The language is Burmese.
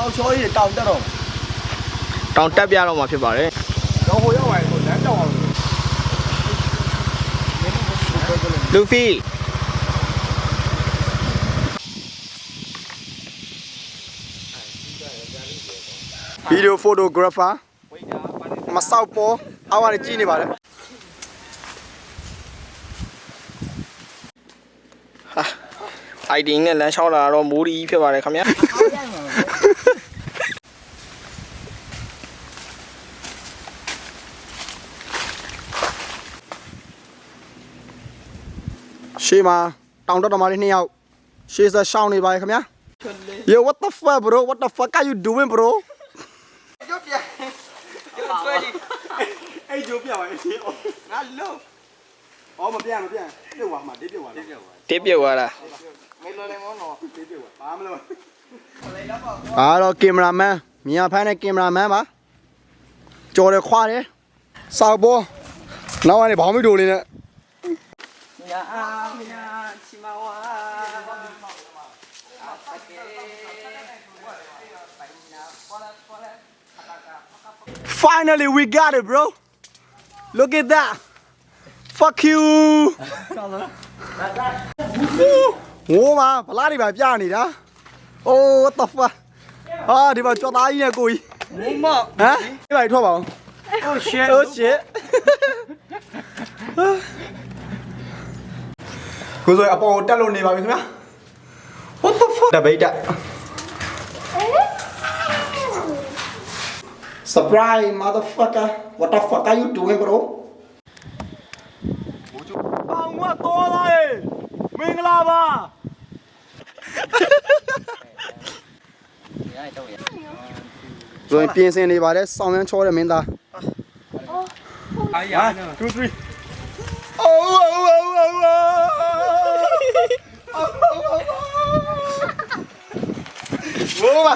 တောင်ချောကြီးတောင်တက်တော့တောင်တက်ပြတော့မှာဖြစ်ပါတယ်တော့ဟိုရောက်သွားရင်လမ်းကြောက်အောင်လူဖီဗီဒီယိုဖိုတိုဂရာဖာမဆောက်ပေါ်အောက်ကနေကြည့်နေပါတယ်ဟာအိုက်ဒီနဲ့လမ်းလျှောက်လာတော့မိုးရီဖြစ်ပါတယ်ခင်ဗျာရှေ့မှာတောင်တက်တော်မလေး2ယောက်ရှေ့ဆက်ရှောင်းနေပါတယ်ခင်ဗျာ Yo what the fuck bro what the fuck are you doing bro ရုပ်ပြရုပ်ဆွဲကြီးအဲ့ရုပ်ပြပါအေးငါလုံးအော်မပြန်ပြုတ်သွားမှာတိပြုတ်သွားလားတစ်ပြုတ်သွားတာ မေးလို့လည်းမဟုတ်တော့တိပြုတ်သွားဘာမလို့အားတော့ကင်မရာမန်မြန်ဖမ်းတဲ့ကင်မရာမန်ပါကြော်တယ်ခွာတယ်စောက်ပေါ်နောက်ကနေဘောင်းမီတိုလေးနဲ့ညာညာချီမဝါFinally we got it bro Look at that Fuck you ဟိုးမှာဗလားတွေပါပြနေတာ Oh what the fuck ဟာဒီမှာကြော်သားကြီးနဲ့ကိုကြီး မိုးမဟမ်ဒီပါထွက်ပါအောင် Oh shit Oh shit ကိုဆိုအပေါ်တက်လို့နေပါပြီခင်ဗျာ What the fuck တပိတ်တက် Surprise motherfucker What the fuck are you doing bro အောင်မတော်လာရေမင်္ဂလာပါဆိုရင်ပြင်ဆင်နေပါတယ်စောင်းရမ်းချောတဲ့မင်းသား 1 2 3 Oh oh oh oh oh ဝါ